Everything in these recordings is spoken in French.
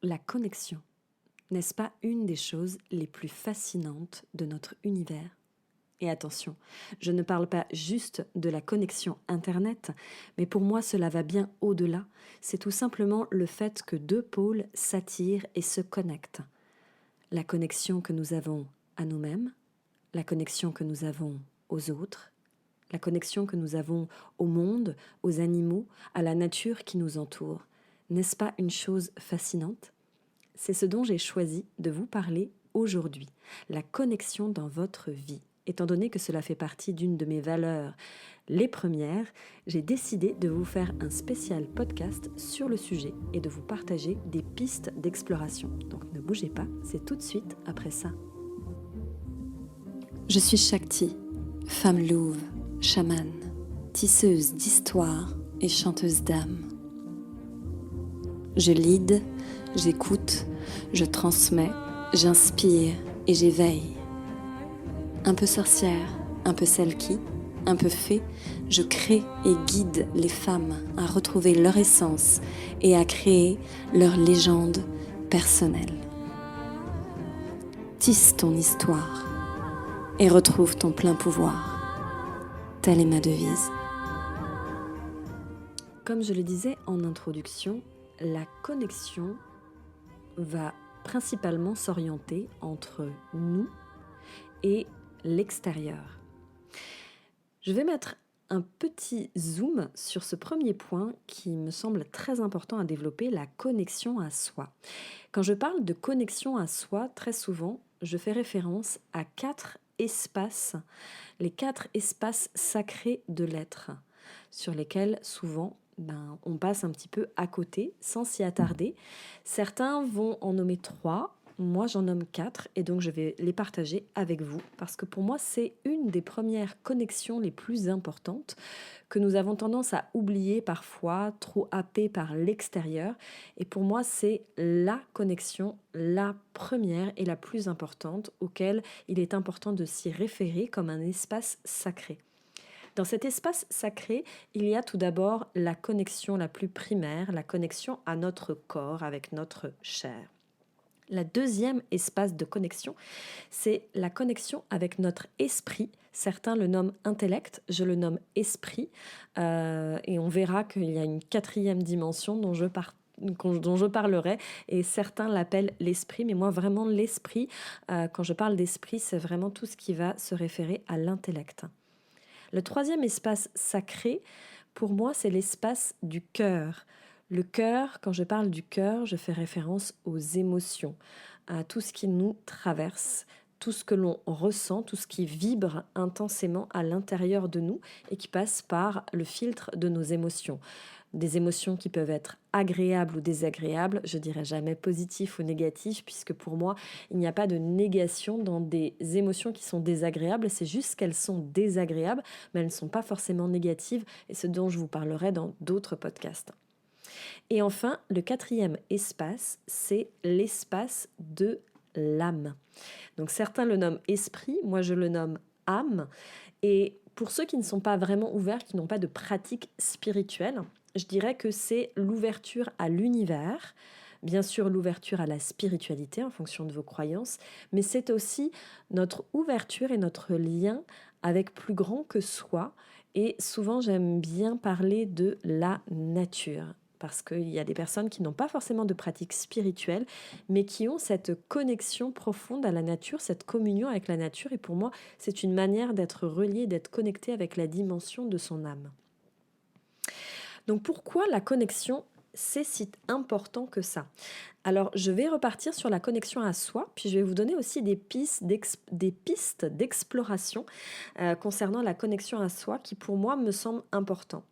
La connexion, n'est-ce pas une des choses les plus fascinantes de notre univers? Et attention, je ne parle pas juste de la connexion Internet, mais pour moi cela va bien au-delà. C'est tout simplement le fait que deux pôles s'attirent et se connectent. La connexion que nous avons à nous-mêmes, la connexion que nous avons aux autres, la connexion que nous avons au monde, aux animaux, à la nature qui nous entoure. N'est-ce pas une chose fascinante? C'est ce dont j'ai choisi de vous parler aujourd'hui, la connexion dans votre vie. Étant donné que cela fait partie d'une de mes valeurs, les premières, j'ai décidé de vous faire un spécial podcast sur le sujet et de vous partager des pistes d'exploration. Donc ne bougez pas, c'est tout de suite après ça. Je suis Shakti, femme louve, chamane, tisseuse d'histoire et chanteuse d'âme. Je lead, j'écoute, je transmets, j'inspire et j'éveille. Un peu sorcière, un peu celle qui, un peu fée, je crée et guide les femmes à retrouver leur essence et à créer leur légende personnelle. Tisse ton histoire et retrouve ton plein pouvoir. Telle est ma devise. Comme je le disais en introduction, la connexion va principalement s'orienter entre nous et l'extérieur. Je vais mettre un petit zoom sur ce premier point qui me semble très important à développer, la connexion à soi. Quand je parle de connexion à soi, très souvent, je fais référence à 4 espaces, les 4 espaces sacrés de l'être, sur lesquels souvent on passe un petit peu à côté sans s'y attarder. Certains vont en nommer 3, moi j'en nomme 4 et donc je vais les partager avec vous parce que pour moi c'est une des premières connexions les plus importantes que nous avons tendance à oublier parfois, trop happés par l'extérieur. Et pour moi c'est la connexion, la première et la plus importante auquel il est important de s'y référer comme un espace sacré. Dans cet espace sacré, il y a tout d'abord la connexion la plus primaire, la connexion à notre corps avec notre chair. La deuxième espace de connexion, c'est la connexion avec notre esprit. Certains le nomment intellect, je le nomme esprit. Et on verra qu'il y a une quatrième dimension dont je parlerai, et certains l'appellent l'esprit, mais moi vraiment l'esprit, quand je parle d'esprit, c'est vraiment tout ce qui va se référer à l'intellect. Le troisième espace sacré, pour moi, c'est l'espace du cœur. Le cœur, quand je parle du cœur, je fais référence aux émotions, à tout ce qui nous traverse, tout ce que l'on ressent, tout ce qui vibre intensément à l'intérieur de nous et qui passe par le filtre de nos émotions. Des émotions qui peuvent être agréables ou désagréables, je dirais jamais positif ou négatif, puisque pour moi, il n'y a pas de négation dans des émotions qui sont désagréables, c'est juste qu'elles sont désagréables, mais elles ne sont pas forcément négatives, et ce dont je vous parlerai dans d'autres podcasts. Et enfin, le quatrième espace, c'est l'espace de l'âme. Donc certains le nomment esprit, moi je le nomme âme, et pour ceux qui ne sont pas vraiment ouverts, qui n'ont pas de pratique spirituelle, je dirais que c'est l'ouverture à l'univers, bien sûr l'ouverture à la spiritualité en fonction de vos croyances, mais c'est aussi notre ouverture et notre lien avec plus grand que soi. Et souvent j'aime bien parler de la nature, parce qu'il y a des personnes qui n'ont pas forcément de pratique spirituelle, mais qui ont cette connexion profonde à la nature, cette communion avec la nature. Et pour moi, c'est une manière d'être relié, d'être connecté avec la dimension de son âme. Donc pourquoi la connexion, c'est si important que ça? Alors, je vais repartir sur la connexion à soi, puis je vais vous donner aussi des pistes d'exploration concernant la connexion à soi qui, pour moi, me semble important.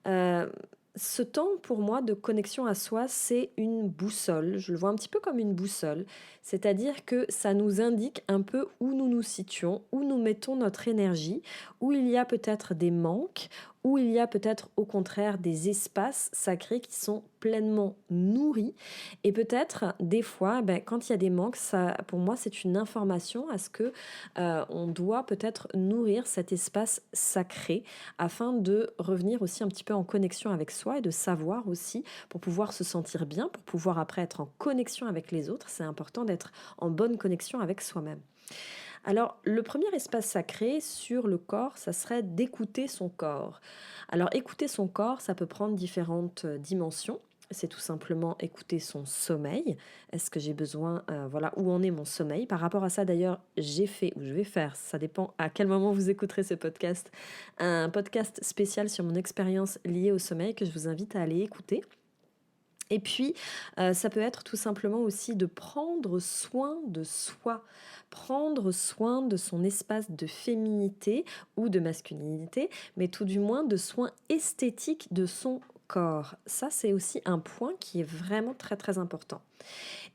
Euh, Ce temps pour moi de connexion à soi, c'est une boussole. Je le vois un petit peu comme une boussole, c'est-à-dire que ça nous indique un peu où nous nous situons, où nous mettons notre énergie, où il y a peut-être des manques, où il y a peut-être au contraire des espaces sacrés qui sont pleinement nourri. Et peut-être des fois, quand il y a des manques, ça, pour moi, c'est une information à ce que on doit peut-être nourrir cet espace sacré afin de revenir aussi un petit peu en connexion avec soi et de savoir aussi pour pouvoir se sentir bien, pour pouvoir après être en connexion avec les autres. C'est important d'être en bonne connexion avec soi-même. Alors, le premier espace sacré sur le corps, ça serait d'écouter son corps. Alors, écouter son corps, ça peut prendre différentes dimensions. C'est tout simplement écouter son sommeil. Est-ce que j'ai besoin, voilà, où en est mon sommeil? Par rapport à ça, d'ailleurs, j'ai fait, ou je vais faire, ça dépend à quel moment vous écouterez ce podcast, un podcast spécial sur mon expérience liée au sommeil que je vous invite à aller écouter. Et puis, ça peut être tout simplement aussi de prendre soin de soi, prendre soin de son espace de féminité ou de masculinité, mais tout du moins de soins esthétiques de son corps. Ça, c'est aussi un point qui est vraiment très très important.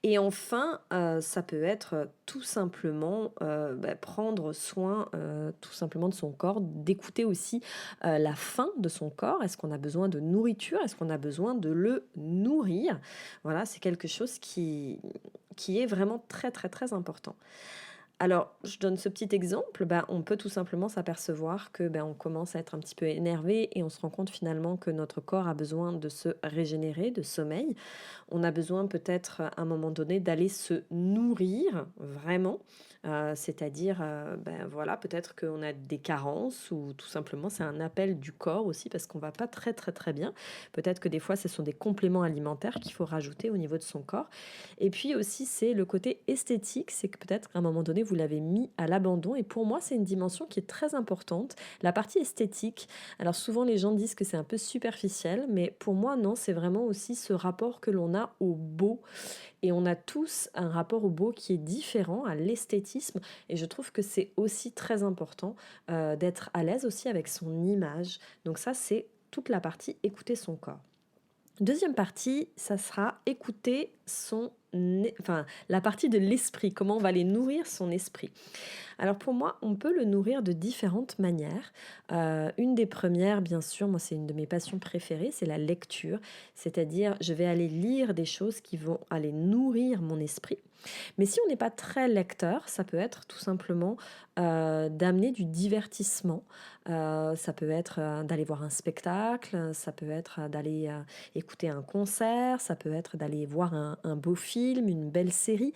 Et enfin, ça peut être tout simplement prendre soin tout simplement de son corps, d'écouter aussi la faim de son corps. Est-ce qu'on a besoin de nourriture? Est-ce qu'on a besoin de le nourrir? Voilà, c'est quelque chose qui est vraiment très très très important. Alors, je donne ce petit exemple, on peut tout simplement s'apercevoir que on commence à être un petit peu énervé et on se rend compte finalement que notre corps a besoin de se régénérer, de sommeil. On a besoin peut-être à un moment donné d'aller se nourrir vraiment, c'est-à-dire voilà, peut-être qu'on a des carences ou tout simplement c'est un appel du corps aussi parce qu'on va pas très très très bien. Peut-être que des fois ce sont des compléments alimentaires qu'il faut rajouter au niveau de son corps. Et puis aussi, c'est le côté esthétique, c'est que peut-être qu'à un moment donné, vous l'avez mis à l'abandon. Et pour moi, c'est une dimension qui est très importante. La partie esthétique, alors souvent les gens disent que c'est un peu superficiel, mais pour moi, non, c'est vraiment aussi ce rapport que l'on a au beau. Et on a tous un rapport au beau qui est différent, à l'esthétisme. Et je trouve que c'est aussi très important d'être à l'aise aussi avec son image. Donc ça, c'est toute la partie écouter son corps. Deuxième partie, ça sera écouter la partie de l'esprit, comment on va aller nourrir son esprit. Alors pour moi, on peut le nourrir de différentes manières. Une des premières, bien sûr, moi c'est une de mes passions préférées, c'est la lecture. C'est-à-dire, je vais aller lire des choses qui vont aller nourrir mon esprit. Mais si on n'est pas très lecteur, ça peut être tout simplement d'amener du divertissement. Ça peut être d'aller voir un spectacle, ça peut être d'aller écouter un concert, ça peut être d'aller voir un beau film, une belle série,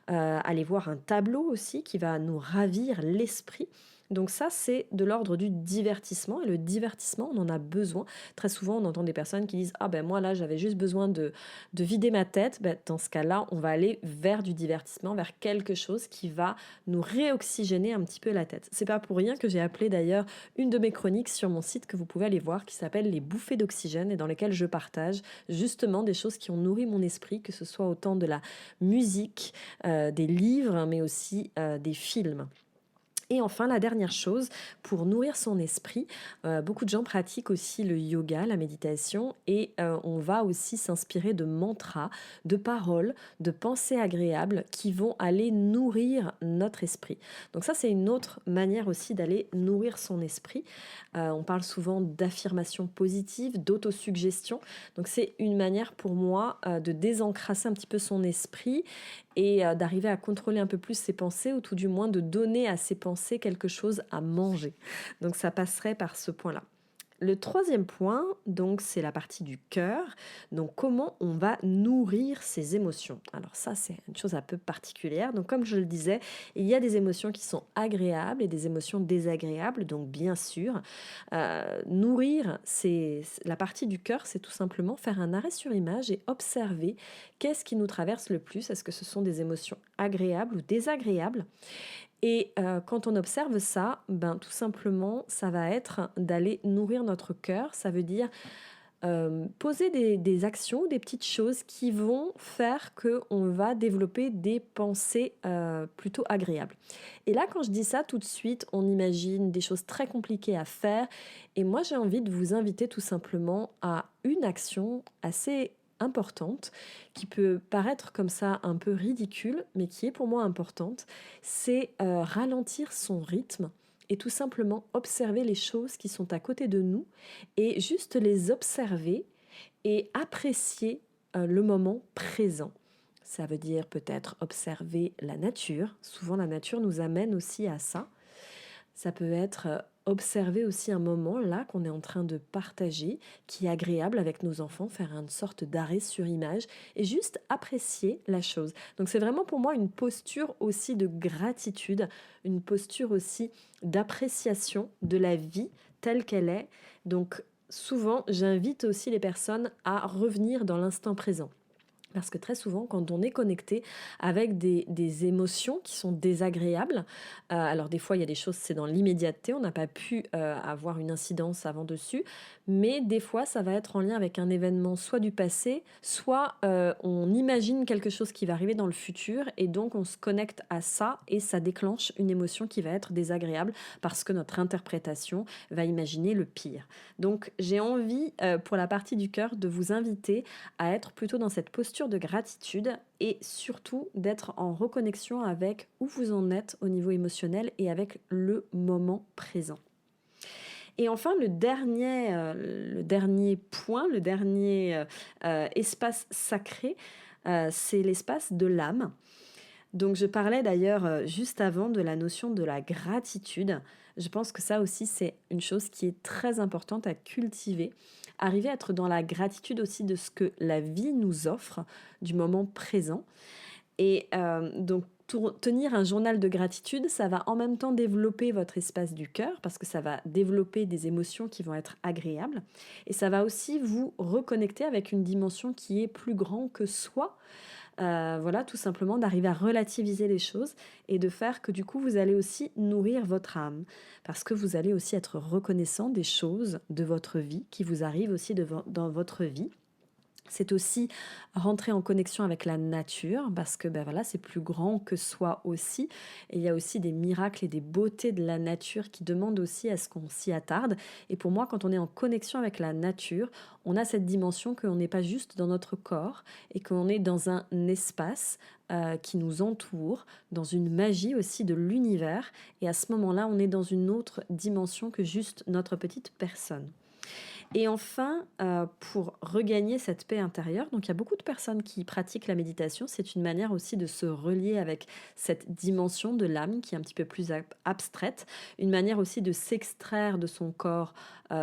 aller voir un tableau aussi qui va nous ravir l'esprit. Donc ça, c'est de l'ordre du divertissement. Et le divertissement, on en a besoin. Très souvent, on entend des personnes qui disent « Ah ben moi là, j'avais juste besoin de vider ma tête. » Dans ce cas-là, on va aller vers du divertissement, vers quelque chose qui va nous réoxygéner un petit peu la tête. C'est pas pour rien que j'ai appelé d'ailleurs une de mes chroniques sur mon site que vous pouvez aller voir qui s'appelle Les bouffées d'oxygène et dans lesquelles je partage justement des choses qui ont nourri mon esprit, que ce soit autant de la musique, des livres, mais aussi des films. Et enfin, la dernière chose, pour nourrir son esprit, beaucoup de gens pratiquent aussi le yoga, la méditation, et on va aussi s'inspirer de mantras, de paroles, de pensées agréables qui vont aller nourrir notre esprit. Donc ça, c'est une autre manière aussi d'aller nourrir son esprit. On parle souvent d'affirmation positive, d'autosuggestion. Donc c'est une manière pour moi de désencrasser un petit peu son esprit et d'arriver à contrôler un peu plus ses pensées ou tout du moins de donner à ses pensées quelque chose à manger. Donc ça passerait par ce point-là. Le troisième point, donc, c'est la partie du cœur. Donc, comment on va nourrir ses émotions. Alors ça, c'est une chose un peu particulière. Donc, comme je le disais, il y a des émotions qui sont agréables et des émotions désagréables. Donc, bien sûr, nourrir la partie du cœur, c'est tout simplement faire un arrêt sur image et observer qu'est-ce qui nous traverse le plus. Est-ce que ce sont des émotions agréables ou désagréables? Et quand on observe ça, tout simplement, ça va être d'aller nourrir notre cœur. Ça veut dire poser des actions, des petites choses qui vont faire qu'on va développer des pensées plutôt agréables. Et là, quand je dis ça, tout de suite, on imagine des choses très compliquées à faire. Et moi, j'ai envie de vous inviter tout simplement à une action assez importante, qui peut paraître comme ça un peu ridicule, mais qui est pour moi importante, c'est ralentir son rythme et tout simplement observer les choses qui sont à côté de nous et juste les observer et apprécier le moment présent. Ça veut dire peut-être observer la nature. Souvent, la nature nous amène aussi à ça. Ça peut être observer aussi un moment là qu'on est en train de partager, qui est agréable avec nos enfants, faire une sorte d'arrêt sur image et juste apprécier la chose. Donc c'est vraiment pour moi une posture aussi de gratitude, une posture aussi d'appréciation de la vie telle qu'elle est. Donc souvent, j'invite aussi les personnes à revenir dans l'instant présent. Parce que très souvent, quand on est connecté avec des émotions qui sont désagréables, alors des fois, il y a des choses, c'est dans l'immédiateté, on n'a pas pu avoir une incidence avant dessus, mais des fois, ça va être en lien avec un événement soit du passé, soit on imagine quelque chose qui va arriver dans le futur, et donc on se connecte à ça, et ça déclenche une émotion qui va être désagréable, parce que notre interprétation va imaginer le pire. Donc j'ai envie, pour la partie du cœur, de vous inviter à être plutôt dans cette posture de gratitude et surtout d'être en reconnexion avec où vous en êtes au niveau émotionnel et avec le moment présent. Et enfin, le dernier point, le dernier espace sacré, c'est l'espace de l'âme. Donc je parlais d'ailleurs juste avant de la notion de la gratitude. Je pense que ça aussi, c'est une chose qui est très importante à cultiver. Arriver à être dans la gratitude aussi de ce que la vie nous offre, du moment présent. Et donc tenir un journal de gratitude, ça va en même temps développer votre espace du cœur, parce que ça va développer des émotions qui vont être agréables. Et ça va aussi vous reconnecter avec une dimension qui est plus grande que soi. Voilà, tout simplement d'arriver à relativiser les choses et de faire que du coup vous allez aussi nourrir votre âme, parce que vous allez aussi être reconnaissant des choses de votre vie qui vous arrivent aussi dans votre vie. C'est aussi rentrer en connexion avec la nature, parce que ben voilà, c'est plus grand que soi aussi. Et il y a aussi des miracles et des beautés de la nature qui demandent aussi à ce qu'on s'y attarde. Et pour moi, quand on est en connexion avec la nature, on a cette dimension qu'on n'est pas juste dans notre corps et qu'on est dans un espace qui nous entoure, dans une magie aussi de l'univers. Et à ce moment-là, on est dans une autre dimension que juste notre petite personne. Et enfin, pour regagner cette paix intérieure, donc il y a beaucoup de personnes qui pratiquent la méditation. C'est une manière aussi de se relier avec cette dimension de l'âme qui est un petit peu plus abstraite. Une manière aussi de s'extraire de son corps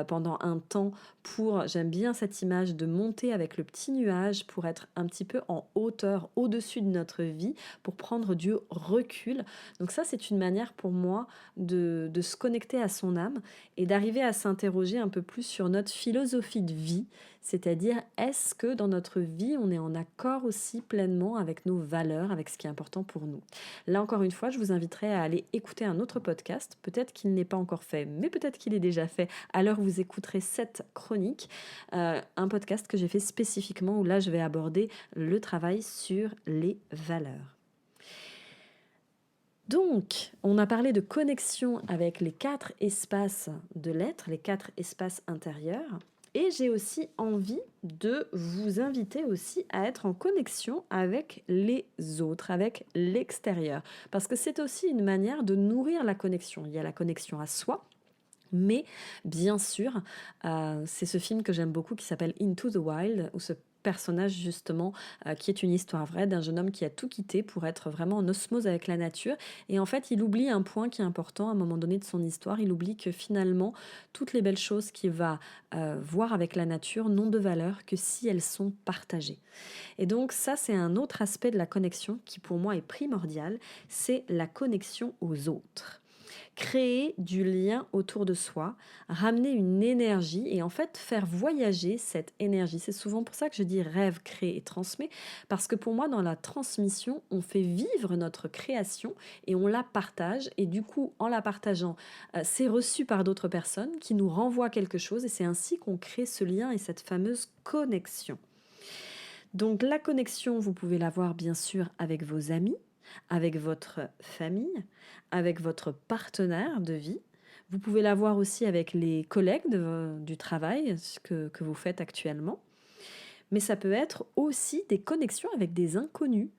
pendant un temps pour, j'aime bien cette image, de monter avec le petit nuage pour être un petit peu en hauteur, au-dessus de notre vie, pour prendre du recul. Donc ça, c'est une manière pour moi de se connecter à son âme et d'arriver à s'interroger un peu plus sur notre philosophie de vie, c'est-à-dire est-ce que dans notre vie, on est en accord aussi pleinement avec nos valeurs, avec ce qui est important pour nous. Là encore une fois, je vous inviterai à aller écouter un autre podcast, peut-être qu'il n'est pas encore fait, mais peut-être qu'il est déjà fait à l'heure où vous écouterez cette chronique, un podcast que j'ai fait spécifiquement où là je vais aborder le travail sur les valeurs. Donc, on a parlé de connexion avec les 4 espaces de l'être, les 4 espaces intérieurs. Et j'ai aussi envie de vous inviter aussi à être en connexion avec les autres, avec l'extérieur. Parce que c'est aussi une manière de nourrir la connexion. Il y a la connexion à soi. Mais bien sûr, c'est ce film que j'aime beaucoup qui s'appelle Into the Wild, où ce personnage justement qui est une histoire vraie d'un jeune homme qui a tout quitté pour être vraiment en osmose avec la nature. Et en fait, il oublie un point qui est important à un moment donné de son histoire. Il oublie que finalement, toutes les belles choses qu'il va voir avec la nature n'ont de valeur que si elles sont partagées. Et donc ça, c'est un autre aspect de la connexion qui pour moi est primordial, c'est la connexion aux autres. Créer du lien autour de soi, ramener une énergie et en fait faire voyager cette énergie. C'est souvent pour ça que je dis rêve, crée et transmet, parce que pour moi dans la transmission, on fait vivre notre création et on la partage et du coup en la partageant, c'est reçu par d'autres personnes qui nous renvoient quelque chose et c'est ainsi qu'on crée ce lien et cette fameuse connexion. Donc la connexion, vous pouvez l'avoir bien sûr avec vos amis, avec votre famille, avec votre partenaire de vie. Vous pouvez l'avoir aussi avec les collègues du travail, ce que vous faites actuellement. Mais ça peut être aussi des connexions avec des inconnus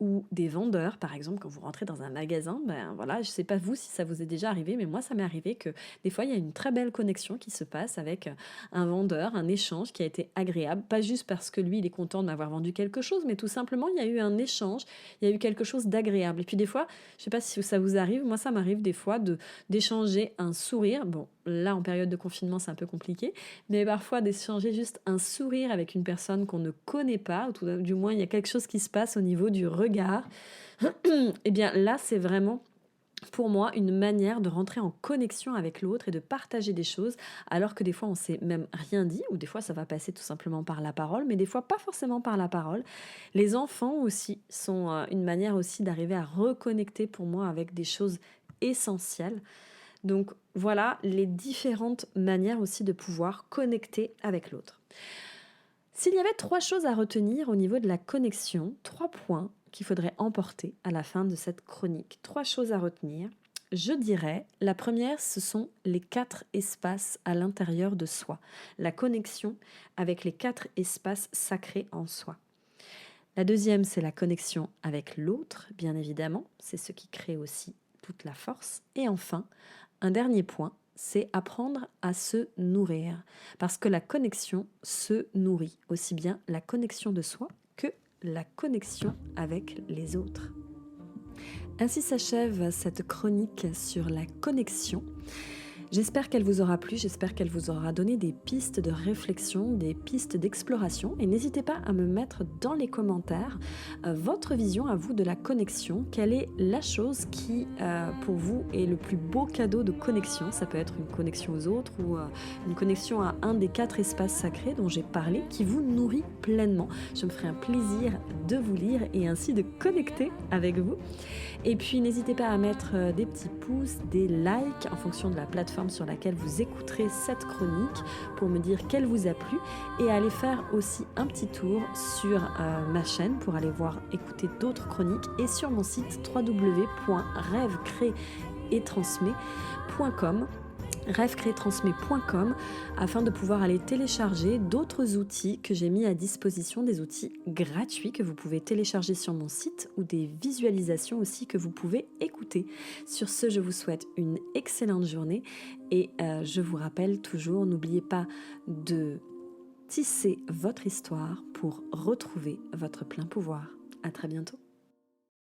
ou des vendeurs. Par exemple, quand vous rentrez dans un magasin, ben voilà, je ne sais pas vous si ça vous est déjà arrivé, mais moi ça m'est arrivé que des fois il y a une très belle connexion qui se passe avec un vendeur, un échange qui a été agréable, pas juste parce que lui il est content de m'avoir vendu quelque chose, mais tout simplement il y a eu un échange, il y a eu quelque chose d'agréable. Et puis des fois, je ne sais pas si ça vous arrive, moi ça m'arrive des fois d'échanger un sourire. Bon, là en période de confinement c'est un peu compliqué, mais parfois d'échanger juste un sourire avec une personne qu'on ne connaît pas, ou tout du moins il y a quelque chose qui se passe au niveau du regard. Et bien là c'est vraiment pour moi une manière de rentrer en connexion avec l'autre et de partager des choses, alors que des fois on s'est même rien dit, ou des fois ça va passer tout simplement par la parole, mais des fois pas forcément par la parole. Les enfants aussi sont une manière aussi d'arriver à reconnecter pour moi avec des choses essentielles. Donc voilà les différentes manières aussi de pouvoir connecter avec l'autre. S'il y avait 3 choses à retenir au niveau de la connexion, 3 points qu'il faudrait emporter à la fin de cette chronique, 3 choses à retenir, je dirais, la première, ce sont les 4 espaces à l'intérieur de soi, la connexion avec les 4 espaces sacrés en soi. La deuxième, c'est la connexion avec l'autre, bien évidemment, c'est ce qui crée aussi toute la force. Et enfin, un dernier point, c'est apprendre à se nourrir. Parce que la connexion se nourrit, aussi bien la connexion de soi que la connexion avec les autres. Ainsi s'achève cette chronique sur la connexion. J'espère qu'elle vous aura plu, j'espère qu'elle vous aura donné des pistes de réflexion, des pistes d'exploration. Et n'hésitez pas à me mettre dans les commentaires votre vision à vous de la connexion. Quelle est la chose qui, pour vous, est le plus beau cadeau de connexion? Ça peut être une connexion aux autres ou une connexion à un des 4 espaces sacrés dont j'ai parlé, qui vous nourrit pleinement. Je me ferai un plaisir de vous lire et ainsi de connecter avec vous. Et puis n'hésitez pas à mettre des petits pouces, des likes en fonction de la plateforme sur laquelle vous écouterez cette chronique pour me dire qu'elle vous a plu, et à aller faire aussi un petit tour sur ma chaîne pour aller voir, écouter d'autres chroniques, et sur mon site www.rêvecréetransmet.com rêvecréetransmet.com afin de pouvoir aller télécharger d'autres outils que j'ai mis à disposition, des outils gratuits que vous pouvez télécharger sur mon site ou des visualisations aussi que vous pouvez écouter. Sur ce, je vous souhaite une excellente journée et je vous rappelle toujours, n'oubliez pas de tisser votre histoire pour retrouver votre plein pouvoir. À très bientôt.